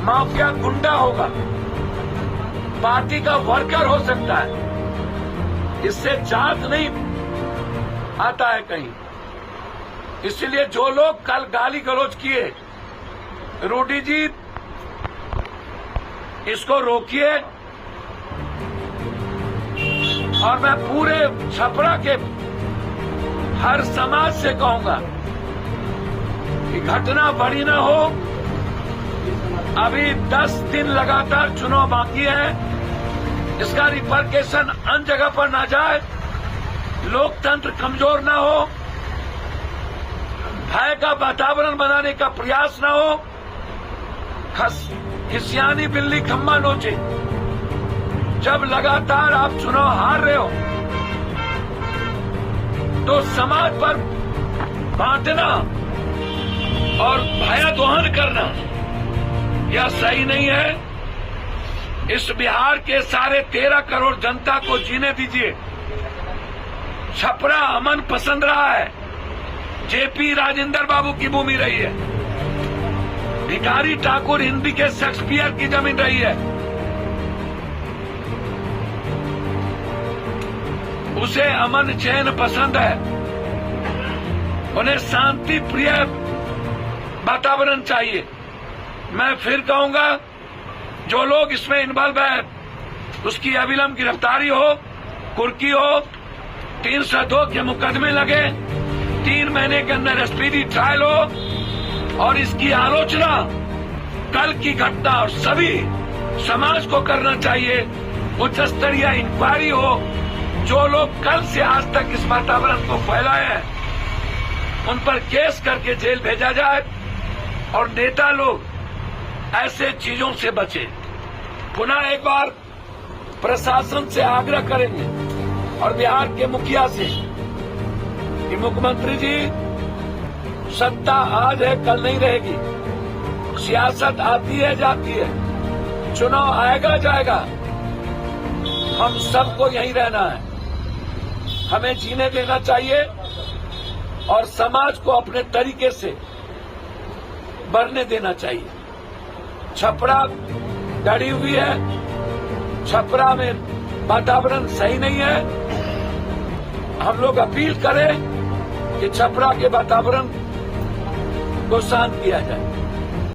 Mafia गुंडा होगा, party का वर्कर हो सकता है, इससे जात नहीं आता है कहीं। इसलिए जो लोग कल गाली गलौज किए, रूडी जी इसको रोकिए। और मैं पूरे छपरा के हर समाज से कहूंगा कि घटना बड़ी ना हो। अभी 10 दिन लगातार चुनाव बाकी है, इसका रिपरकेशन अन्य जगह पर ना जाए, लोकतंत्र कमजोर ना हो, भय का वातावरण बनाने का प्रयास ना हो, खिसियानी बिल्ली खम्मा नोचे। जब लगातार आप चुनाव हार रहे हो तो समाज पर बांटना और भयादोहन करना यह सही नहीं है। इस बिहार के सारे 13 करोड़ जनता को जीने दीजिए। छपरा अमन पसंद रहा है, जेपी राजेंद्र बाबू की भूमि रही है, भिखारी ठाकुर हिंदी के शेक्सपियर की जमीन रही है। उसे अमन चैन पसंद है, उन्हें शांति प्रिय वातावरण चाहिए। मैं फिर कहूंगा, जो लोग इसमें इन्वॉल्व है उसकी अविलंब गिरफ्तारी हो, कुर्की हो, 302 के मुकदमे लगे, 3 महीने के अंदर स्पीडी ट्रायल हो और इसकी आलोचना कल की घटना और सभी समाज को करना चाहिए। उच्च स्तरीय इंक्वायरी हो। जो लोग कल से आज तक इस वातावरण को फैलाए हैं उन पर केस करके जेल भेजा जाए और नेता लोग ऐसे चीजों से बचे। पुनः एक बार प्रशासन से आग्रह करेंगे और बिहार के मुखिया से कि मुख्यमंत्री जी, सत्ता आज है कल नहीं रहेगी, सियासत आती है जाती है, चुनाव आएगा जाएगा, हम सबको यहीं रहना है, हमें जीने देना चाहिए और समाज को अपने तरीके से बढ़ने देना चाहिए। छपरा डरी हुई है, छपरा में वातावरण सही नहीं है। हम लोग अपील करें कि छपरा के वातावरण को शांत किया जाए।